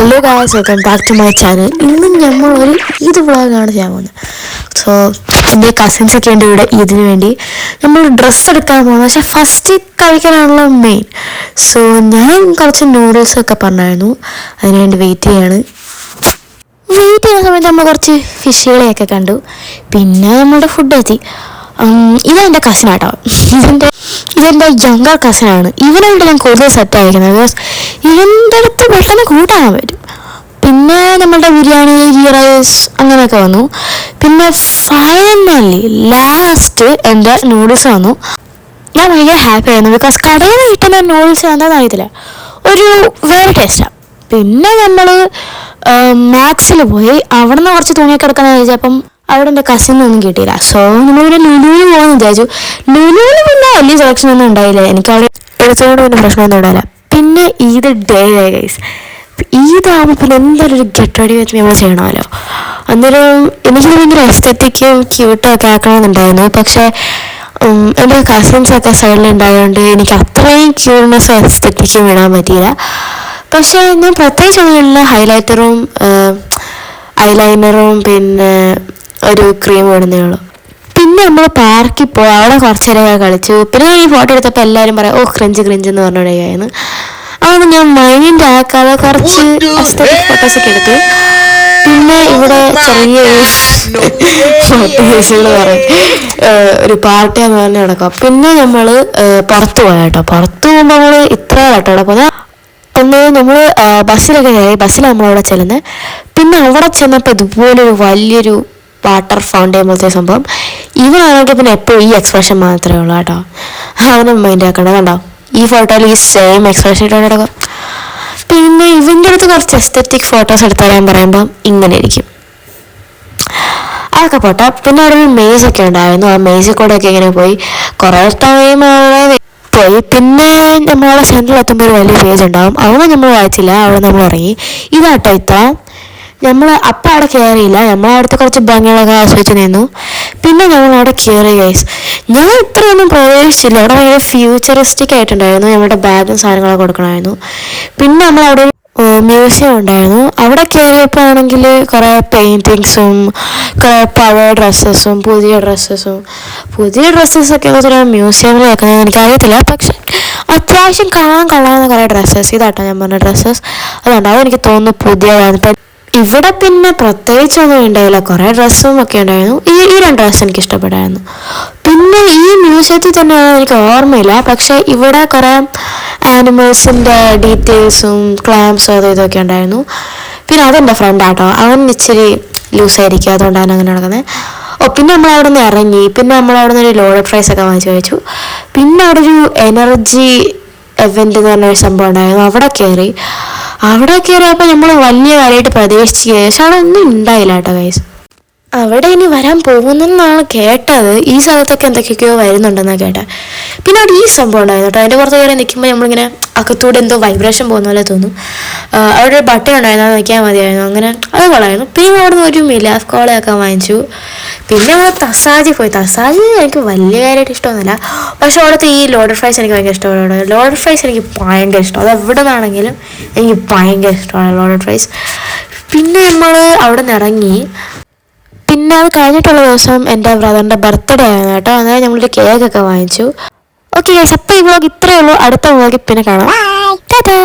Hello guys, welcome back to my channel. ഇന്ന് നമ്മൾ ഒരു ഈദ് വ്ളോഗാണ് ചെയ്യാൻ പോകുന്നത്. സോ എൻ്റെ കസിൻസൊക്കെ ഉണ്ട് ഇവിടെ ഈദിന് വേണ്ടി. നമ്മൾ ഡ്രസ്സ് എടുക്കാൻ പോകുന്നത്, പക്ഷേ ഫസ്റ്റ് കഴിക്കാനാണല്ലോ മെയിൻ. സോ ഞാൻ കുറച്ച് നൂഡിൽസൊക്കെ പറഞ്ഞായിരുന്നു, അതിനുവേണ്ടി വെയിറ്റ് ചെയ്യുന്ന സമയത്ത് നമ്മൾ കുറച്ച് ഫിഷുകളെയൊക്കെ കണ്ടു. പിന്നെ നമ്മുടെ ഫുഡ് എത്തി. ഇതെൻ്റെ കസിനാട്ടോ. ഇതെൻ്റെ യങ്കർ കസിനാണ്. ഇവനായിട്ട് ഞാൻ കൂടുതൽ സെറ്റ് ആയിരിക്കുന്നത്. ബിക്കോസ് ഇവൻ്റെ അടുത്ത് പെട്ടെന്ന് കൂട്ടാൻ പറ്റും. പിന്നെ നമ്മളുടെ ബിരിയാണി, ഗീ റൈസ് അങ്ങനെയൊക്കെ വന്നു. പിന്നെ ഫൈനലി ലാസ്റ്റ് എൻ്റെ നൂഡിൽസ് വന്നു. ഞാൻ ഭയങ്കര ഹാപ്പി ആയിരുന്നു. ബിക്കോസ് കടയിൽ നിന്ന് കിട്ടുന്ന നൂഡിൽസ് എന്താണെന്ന് അറിയത്തില്ല, ഒരു വേറെ ടേസ്റ്റാണ്. പിന്നെ നമ്മൾ മാക്സിൽ പോയി. അവിടെ നിന്ന് കുറച്ച് തുണിയൊക്കെ എടുക്കാമെന്ന് വിചാരിച്ചപ്പം അവിടെ എൻ്റെ കസിനൊന്നും കിട്ടിയില്ല. സോ നമ്മളിവിടെ ലുലുവിൽ പോകുമെന്ന് വിചാരിച്ചു. ലുലുവിൽ പിന്നെ വലിയ സെലക്ഷൻ ഒന്നും ഉണ്ടായില്ല. എനിക്ക് അവിടെ എടുത്തുകൊണ്ട് പിന്നെ പ്രശ്നമൊന്നും ഉണ്ടായില്ല. പിന്നെ ഈദ് ഡേ ആയി ഗൈസ്. ഈദാകുമ്പോൾ പിന്നെ എന്തായാലും ഒരു ഗെറ്റ് റെഡി വെച്ച് നമ്മൾ ചെയ്യണമല്ലോ. അന്നേരം എനിക്ക് ഭയങ്കര എസ്തെറ്റിക്കും ക്യൂട്ടൊക്കെ ആക്കണമെന്നുണ്ടായിരുന്നു. പക്ഷേ എൻ്റെ കസിൻസൊക്കെ സൈഡിലുണ്ടായതുകൊണ്ട് എനിക്ക് അത്രയും ക്യൂട്ട്നെസ് എസ്തെറ്റിക്കും ഇടാൻ പറ്റിയില്ല. പക്ഷേ ഞാൻ പ്രത്യേകിച്ച് ഒന്നുമില്ല, ഹൈലൈറ്ററും ഐലൈനറും പിന്നെ ഒരു ക്രീം ഇടുന്നേ ഉള്ളൂ. പിന്നെ നമ്മൾ പാർക്കിൽ പോയി അവിടെ കുറച്ച് നേരം കളിച്ചു. പിന്നെ ഈ ഫോട്ടോ എടുത്തപ്പോൾ എല്ലാവരും പറയാം, ഓ ക്രിഞ്ച് എന്ന് പറഞ്ഞിടുകയായിരുന്നു. അതുകൊണ്ട് ഞാൻ മൈൻഡ് ആക്കാതെ കുറച്ച് എസ്തെറ്റിക് ഫോട്ടോസൊക്കെ എടുത്തു. പിന്നെ ഇവിടെ ചെറിയൊരു ഫോട്ടോ പറയും ഒരു പാർട്ടി എന്ന് പറഞ്ഞ് നടക്കാം. പിന്നെ നമ്മൾ പുറത്ത് പോയ കേട്ടോ. പുറത്ത് പോകുമ്പോൾ നമ്മൾ ഇത്ര കേട്ടോ അവിടെ പോകുന്നത്. ഒന്ന് നമ്മൾ ബസ്സിലൊക്കെ കയറി. ബസ്സിലാണ് നമ്മളവിടെ ചെല്ലുന്നത്. പിന്നെ അവിടെ ചെന്നപ്പോൾ ഇതുപോലൊരു വലിയൊരു വാട്ടർ ഫൗണ്ടെയിൻ പോലത്തെ സംഭവം. ഇവനാണെങ്കിൽ പിന്നെ എപ്പോഴും ഈ എക്സ്പ്രഷൻ മാത്രമേ ഉള്ളൂ കേട്ടോ. അവനും മൈൻഡ് ആക്കണ്ട. കണ്ടോ, ഈ ഫോട്ടോയിൽ ഈ സെയിം എക്സ്പ്രഷൻ ഇട്ട് കിടക്കും. പിന്നെ ഇവൻ്റെ അടുത്ത് കുറച്ച് എസ്തെറ്റിക് ഫോട്ടോസ് എടുത്ത് തരാൻ പറയുമ്പം ഇങ്ങനെ ഇരിക്കും. അതൊക്കെ പോട്ടെ. പിന്നെ അവിടെ ഒരു മേസൊക്കെ ഉണ്ടായിരുന്നു. ആ മേസിൽ കൂടെ ഒക്കെ ഇങ്ങനെ പോയി കുറേ ടൈം പോയി. പിന്നെ നമ്മളവിടെ സെൻറ്ററിൽ എത്തുമ്പോൾ ഒരു വലിയ പേജ് ഉണ്ടാവും. അവിടെ നമ്മൾ വായിച്ചില്ല, അവിടെ നമ്മൾ ഇറങ്ങി. ഇതാട്ടോ ഇത്ര. നമ്മൾ അപ്പം അവിടെ കയറിയില്ല. നമ്മളവിടുത്തെ കുറച്ച് ഭംഗികളൊക്കെ ആസ്വദിച്ച് നിന്നു. പിന്നെ നമ്മളവിടെ കയറി ഗൈസ്. ഞാൻ ഇത്രയൊന്നും പ്രവേശിച്ചില്ല. അവിടെ ഭയങ്കര ഫ്യൂച്ചറിസ്റ്റിക് ആയിട്ടുണ്ടായിരുന്നു. നമ്മുടെ ബാഗും സാധനങ്ങളൊക്കെ കൊടുക്കണമായിരുന്നു. പിന്നെ നമ്മളവിടെ മ്യൂസിയം ഉണ്ടായിരുന്നു. അവിടെ കയറിയപ്പോൾ ആണെങ്കിൽ കുറേ പെയിൻറ്റിങ്സും കുറേ പഴയ ഡ്രസ്സസും പുതിയ ഡ്രസ്സസൊക്കെ എന്ന് വെച്ചാൽ മ്യൂസിയമിൽ വെക്കുന്നത് എനിക്കറിയത്തില്ല. പക്ഷെ അത്യാവശ്യം കാണാൻ കൊള്ളാവുന്ന കുറേ ഡ്രസ്സസ്. ഇതാട്ടോ ഞാൻ പറഞ്ഞ ഡ്രസ്സസ്. അതുകൊണ്ട് അതെനിക്ക് തോന്നുന്നു പുതിയതാണ്. ഇപ്പം ഇവിടെ പിന്നെ പ്രത്യേകിച്ചൊന്നും ഉണ്ടായില്ല. കുറേ ഡ്രസ്സും ഒക്കെ ഉണ്ടായിരുന്നു. ഈ രണ്ട് ഡ്രസ്സ് എനിക്ക് ഇഷ്ടപ്പെട്ടായിരുന്നു. പിന്നെ ഈ മ്യൂസിയത്തിൽ തന്നെയാണ് എനിക്ക് ഓർമ്മയില്ല. പക്ഷേ ഇവിടെ കുറേ ആനിമൽസിൻ്റെ ഡീറ്റെയിൽസും ക്ലാംസും ഇതൊക്കെ ഉണ്ടായിരുന്നു. പിന്നെ അതെൻ്റെ ഫ്രണ്ടാട്ടോ. അവൻ ഇച്ചിരി ലൂസായിരിക്കും, അതുകൊണ്ടാണ് അങ്ങനെ നടക്കുന്നത്. പിന്നെ നമ്മളവിടെ നിന്ന് ഇറങ്ങി. പിന്നെ നമ്മളവിടെ നിന്ന് ഒരു ലോഡഡ് ഫ്രൈസ് ഒക്കെ വാങ്ങിച്ച് കഴിച്ചു. പിന്നെ അവിടെ ഒരു എനർജി ഇവൻ്റ് എന്ന് പറഞ്ഞൊരു സംഭവം ഉണ്ടായിരുന്നു. അവിടെ കയറിയപ്പോൾ നമ്മൾ വലിയ കാര്യമായിട്ട് പ്രതീക്ഷിക്കുക. പക്ഷെ അവിടെ ഒന്നും ഉണ്ടായില്ല കേട്ടോ ഗൈസ്. അവിടെ ഇനി വരാൻ പോകുന്നെന്നാണ് കേട്ടത്. ഈ സ്ഥലത്തൊക്കെ എന്തൊക്കെയൊക്കെയോ വരുന്നുണ്ടെന്നാണ് കേട്ടത്. പിന്നെ അവിടെ ഈ സംഭവം ഉണ്ടായിരുന്നു കേട്ടോ. അതിൻ്റെ പുറത്ത് കയറി നിൽക്കുമ്പോൾ നമ്മളിങ്ങനെ അകത്തൂടെ എന്തോ വൈബ്രേഷൻ പോകുന്ന പോലെ തോന്നും. അവിടെ ഒരു ബട്ടൺ ഉണ്ടായിരുന്നു, അത് നിൽക്കാൻ മതിയായിരുന്നു. അങ്ങനെ അത് കൊള്ളായിരുന്നു. പിന്നെ അവിടെ നിന്ന് ഒരു മിലാഫ് കോളയൊക്കെ വാങ്ങിച്ചു. പിന്നെ അവിടെ തസാജി പോയി. തസാജി എനിക്ക് വലിയ കാര്യമായിട്ട് ഇഷ്ടമൊന്നുമില്ല. പക്ഷെ അവിടുത്തെ ഈ ലോഡഡ് ഫ്രൈസ് എനിക്ക് ഭയങ്കര ഇഷ്ടമാണ്. ലോഡഡ് ഫ്രൈസ് എനിക്ക് ഭയങ്കര ഇഷ്ടം. അത് എവിടെ നിന്നാണെങ്കിലും എനിക്ക് ഭയങ്കര ഇഷ്ടമാണ് ലോഡഡ് ഫ്രൈസ്. പിന്നെ നമ്മൾ അവിടെ നിന്ന് ഇറങ്ങി. പിന്നെ അത് കഴിഞ്ഞിട്ടുള്ള ദിവസം എൻ്റെ ബ്രദറിൻ്റെ ബർത്ത്ഡേ ആയിരുന്നു കേട്ടോ. അന്നേരം നമ്മളൊരു കേക്കൊക്കെ വാങ്ങിച്ചു. ഓക്കെ ഗൈസ്, അപ്പോൾ ഈ വ്ളോഗ് ഇത്രയേ ഉള്ളൂ. അടുത്ത വ്ളോഗിൽ പിന്നെ കാണാം. ടാറ്റാ.